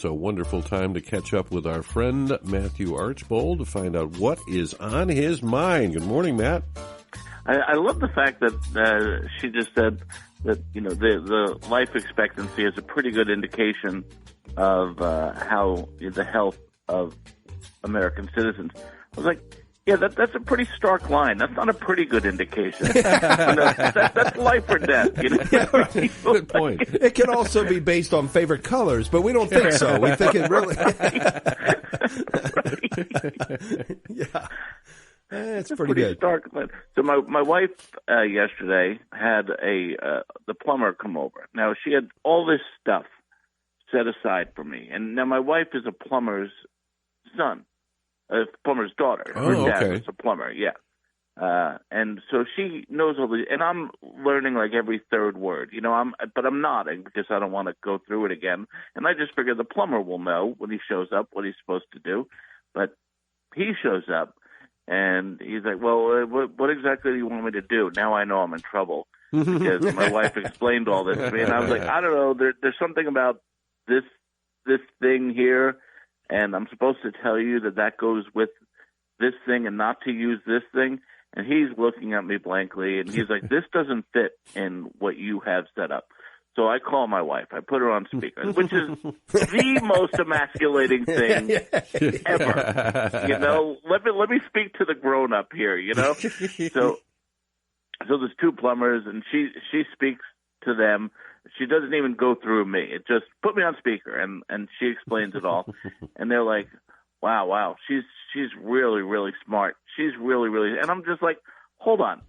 It's a wonderful time to catch up with our friend Matthew Archbold to find out what is on his mind. Good morning, Matt. I love the fact that she just said that, you know, the life expectancy is a pretty good indication of how the health of American citizens. I was like, yeah, that's a pretty stark line. That's not a pretty good indication. That's life or death. You know? Yeah, right. Good point. It can also be based on favorite colors, but we don't think so. We think it really. Yeah, it's pretty good. Stark. So my wife yesterday had the plumber come over. Now she had all this stuff set aside for me, and now my wife is a plumber's son. A plumber's daughter. Her dad was a plumber, yeah. And so she knows all these, and I'm learning like every third word, you know. But I'm nodding because I don't want to go through it again. And I just figure the plumber will know when he shows up what he's supposed to do. But he shows up, and he's like, "Well, what exactly do you want me to do?" Now I know I'm in trouble because my wife explained all this to me, and I was like, "I don't know. There's something about this thing here." And I'm supposed to tell you that goes with this thing and not to use this thing. And he's looking at me blankly, and he's like, this doesn't fit in what you have set up. So I call my wife. I put her on speaker, which is the most emasculating thing ever. You know, let me speak to the grown-up here, you know. So there's two plumbers, and she speaks to them. She doesn't even go through me. It just put me on speaker, and she explains it all. And they're like, wow, she's really, really smart. She's really, really, and I'm just like, hold on.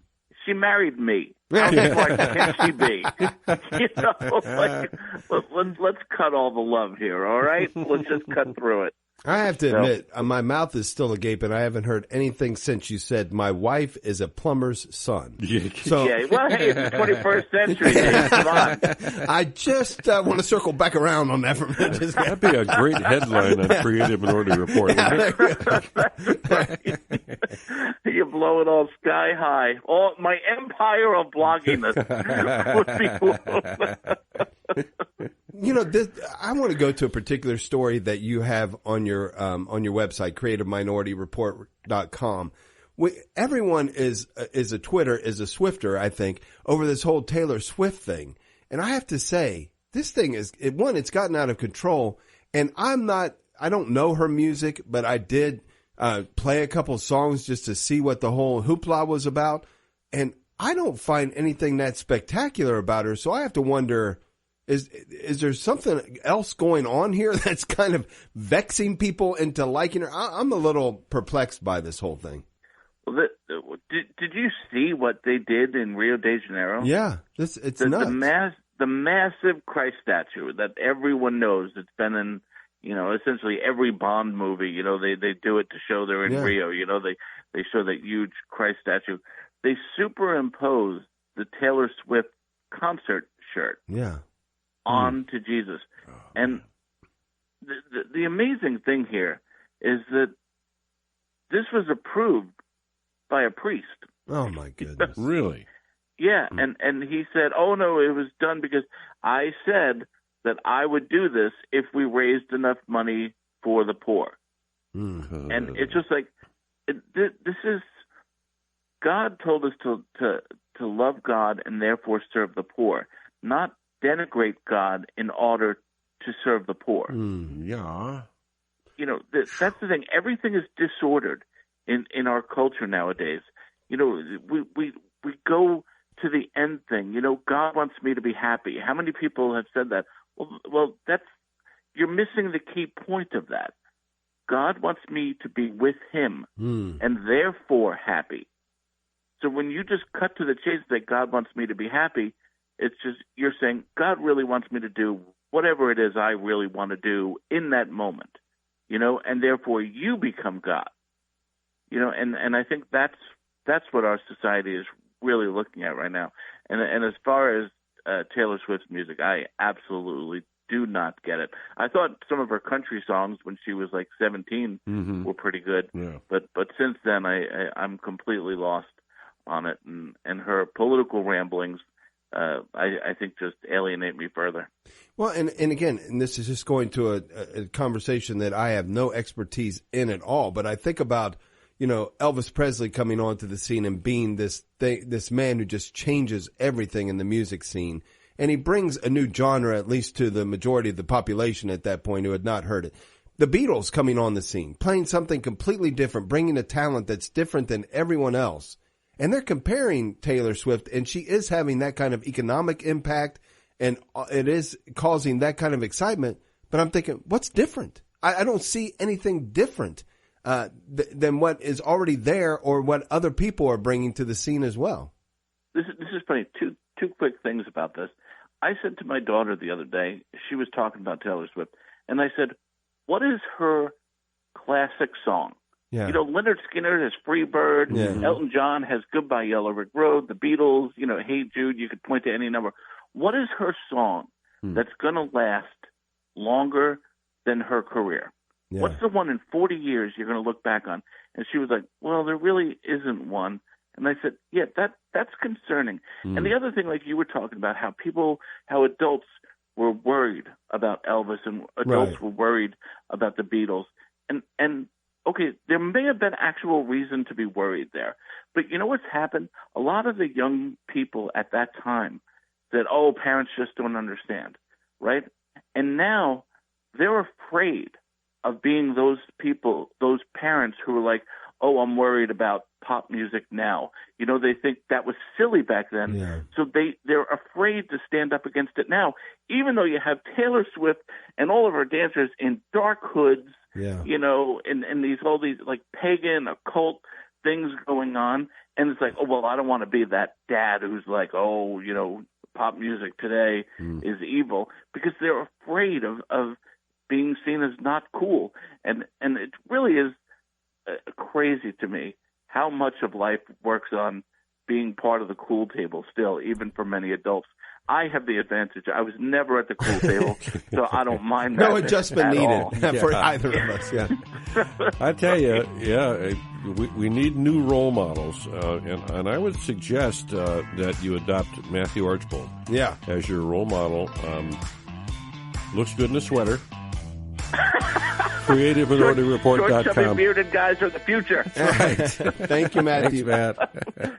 She married me. How smart can she be? You know, like, let's cut all the love here, all right? Let's just cut through it. I have to admit, my mouth is still agape, and I haven't heard anything since you said my wife is a plumber's son. So, yeah, well, hey, it's the 21st century. Hey, come on. I just want to circle back around on that for a minute. That'd be a great headline on Creative Minority Report. You blow it all sky high. All my empire of blogginess would be blown. You know, I want to go to a particular story that you have on your website, creativeminorityReport.com. Everyone is a Swifter, I think, over this whole Taylor Swift thing. And I have to say, this thing it's gotten out of control. And I don't know her music, but I did play a couple songs just to see what the whole hoopla was about. And I don't find anything that spectacular about her. So I have to wonder, is there something else going on here that's kind of vexing people into liking her? I'm a little perplexed by this whole thing. Well, did you see what they did in Rio de Janeiro? Yeah, it's nuts. The massive Christ statue that everyone knows. It's been in, you know, essentially every Bond movie. You know, they do it to show they're in Rio. You know, they show that huge Christ statue. They superimpose the Taylor Swift concert shirt. Yeah. On to Jesus. And the amazing thing here is that this was approved by a priest. Oh, my goodness. Really? Yeah, and he said, oh, no, it was done because I said that I would do this if we raised enough money for the poor. Mm-hmm. And it's just like, this is, God told us to love God and therefore serve the poor, not denigrate God in order to serve the poor. Yeah. You know, that's the thing. Everything is disordered in our culture nowadays. You know, we go to the end thing. You know, God wants me to be happy. How many people have said that? Well, you're missing the key point of that. God wants me to be with him and therefore happy. So when you just cut to the chase that God wants me to be happy, it's just you're saying God really wants me to do whatever it is I really want to do in that moment, you know, and therefore you become God, you know, and I think that's what our society is really looking at right now. And as far as Taylor Swift's music, I absolutely do not get it. I thought some of her country songs when she was like 17 were pretty good, but since then I'm completely lost on it, and her political ramblings I think just alienate me further. Well, and again, and this is just going to a conversation that I have no expertise in at all, but I think about, Elvis Presley coming onto the scene and being this man who just changes everything in the music scene. And he brings a new genre, at least to the majority of the population at that point who had not heard it. The Beatles coming on the scene, playing something completely different, bringing a talent that's different than everyone else. And they're comparing Taylor Swift, and she is having that kind of economic impact, and it is causing that kind of excitement. But I'm thinking, what's different? I don't see anything different than what is already there or what other people are bringing to the scene as well. This is funny. Two quick things about this. I said to my daughter the other day, she was talking about Taylor Swift, and I said, what is her classic song? Yeah. Leonard Skinner has Free Bird. Yeah. Elton John has Goodbye Yellow Brick Road. The Beatles, Hey Jude. You could point to any number. What is her song that's going to last longer than her career? Yeah. What's the one in 40 years you're going to look back on? And she was like, well, there really isn't one. And I said, yeah, that's concerning. And the other thing, like you were talking about, how adults were worried about Elvis and adults were worried about the Beatles. And okay, there may have been actual reason to be worried there. But you know what's happened? A lot of the young people at that time said, oh, parents just don't understand, right? And now they're afraid of being those people, those parents who are like, oh, I'm worried about pop music now. They think that was silly back then. Yeah. So they're afraid to stand up against it now, even though you have Taylor Swift and all of her dancers in dark hoods, and all these like pagan occult things going on. And it's like, oh, well, I don't want to be that dad who's like, oh, pop music today is evil, because they're afraid of being seen as not cool. And it really is crazy to me how much of life works on being part of the cool table still, even for many adults. I have the advantage. I was never at the cool table, so I don't mind that. No adjustment needed for either of us. Yeah. I tell you, we need new role models, and I would suggest that you adopt Matthew Archbold as your role model. Looks good in a sweater. CreativeMinorityReport.com. Short, chubby, bearded guys are the future. Right. Thank you, Matthew. Thanks, Matt.